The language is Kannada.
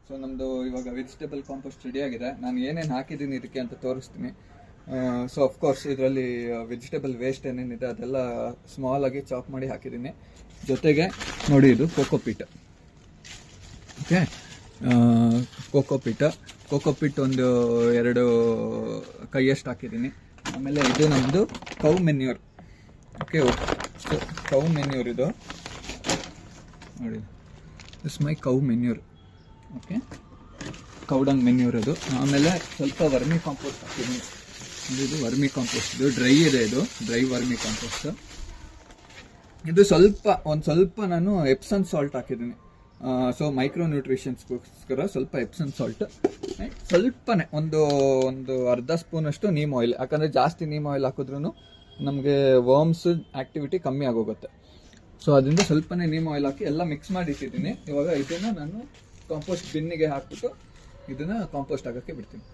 ಸೊ ನಮ್ಮದು ಇವಾಗ ವೆಜಿಟೇಬಲ್ ಕಾಂಪೋಸ್ಟ್ ರೆಡಿ ಆಗಿದೆ. ನಾನು ಏನೇನು ಹಾಕಿದ್ದೀನಿ ಇದಕ್ಕೆ ಅಂತ ತೋರಿಸ್ತೀನಿ. ಸೊ ಅಫ್ಕೋರ್ಸ್ ಇದರಲ್ಲಿ ವೆಜಿಟೇಬಲ್ ವೇಸ್ಟ್ ಏನೇನಿದೆ ಅದೆಲ್ಲ ಸ್ಮಾಲ್ ಆಗಿ ಚಾಪ್ ಮಾಡಿ ಹಾಕಿದ್ದೀನಿ. ಜೊತೆಗೆ ನೋಡಿ ಇದು ಕೋಕೋಪೀಟ್. ಓಕೆ, ಕೋಕೋಪೀಟ್ ಒಂದು 2 ಕೈಯಷ್ಟು ಹಾಕಿದ್ದೀನಿ. ಆಮೇಲೆ ಇದು ನಮ್ಮದು cow manure. Okay, cow manure ಇದು ನೋಡಿ, this my cow manure. Okay, ಕೌಡಂಗ್ manure ಅದು. ಆಮೇಲೆ ಸ್ವಲ್ಪ ವರ್ಮಿ ಕಾಂಪೋಸ್ಟ್ ಹಾಕಿದ್ದೀನಿ. ಇದು ವರ್ಮಿ ಕಾಂಪೋಸ್ಟ್, ಇದು ಡ್ರೈ ಇದೆ, ಇದು ಡ್ರೈ ವರ್ಮಿ ಕಾಂಪೋಸ್ಟ್. ಇದು ಒಂದು ಸ್ವಲ್ಪ ನಾನು ಎಪ್ಸಮ್ ಸಾಲ್ಟ್ ಹಾಕಿದ್ದೀನಿ. ಸೊ ಮೈಕ್ರೋ ನ್ಯೂಟ್ರಿಷನ್ಸ್ಗೋಸ್ಕರ ಸ್ವಲ್ಪ ಎಪ್ಸಮ್ ಸಾಲ್ಟ್, ಸ್ವಲ್ಪನೇ ಒಂದು ಅರ್ಧ ಸ್ಪೂನಷ್ಟು ನೀಮ್ ಆಯಿಲ್. ಯಾಕಂದರೆ ಜಾಸ್ತಿ ನೀಮ್ ಆಯಿಲ್ ಹಾಕಿದ್ರೂ ನಮಗೆ ವರ್ಮ್ಸ್ ಆ್ಯಕ್ಟಿವಿಟಿ ಕಮ್ಮಿ ಆಗೋಗುತ್ತೆ. ಸೊ ಅದರಿಂದ ಸ್ವಲ್ಪನೇ ನೀಮ್ ಆಯಿಲ್ ಹಾಕಿ ಎಲ್ಲ ಮಿಕ್ಸ್ ಮಾಡಿ ಇಟ್ಟಿದ್ದೀನಿ. ಇವಾಗ ಇದನ್ನು ನಾನು ಕಾಂಪೋಸ್ಟ್ ಬಿನ್ನಿಗೆ ಹಾಕ್ಬಿಟ್ಟು ಇದನ್ನು ಕಾಂಪೋಸ್ಟ್ ಆಗೋಕ್ಕೆ ಬಿಡ್ತೀನಿ.